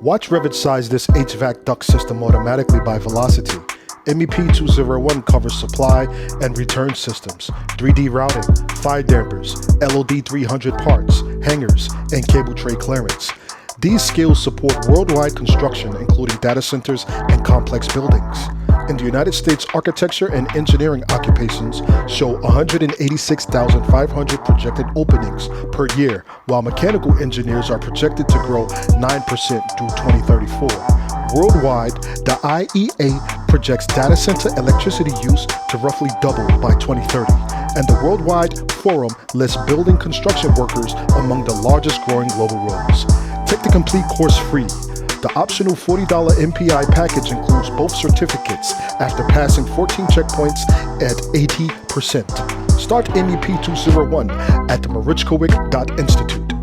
Watch Revit size this HVAC duct system automatically by velocity. MEP201 covers supply and return systems, 3D routing, fire dampers, LOD 300 parts, hangers, and cable tray clearance. These skills support worldwide construction, including data centers and complex buildings. In the United States, architecture and engineering occupations show 186,500 projected openings per year, while mechanical engineers are projected to grow 9% through 2034. Worldwide, the IEA projects data center electricity use to roughly double by 2030, and the Worldwide Forum lists building construction workers among the largest growing global roles. Take the complete course free. The optional $40 MPI package includes both certificates after passing 14 checkpoints at 80%. Start MEP201 at the Marechkawick Institute.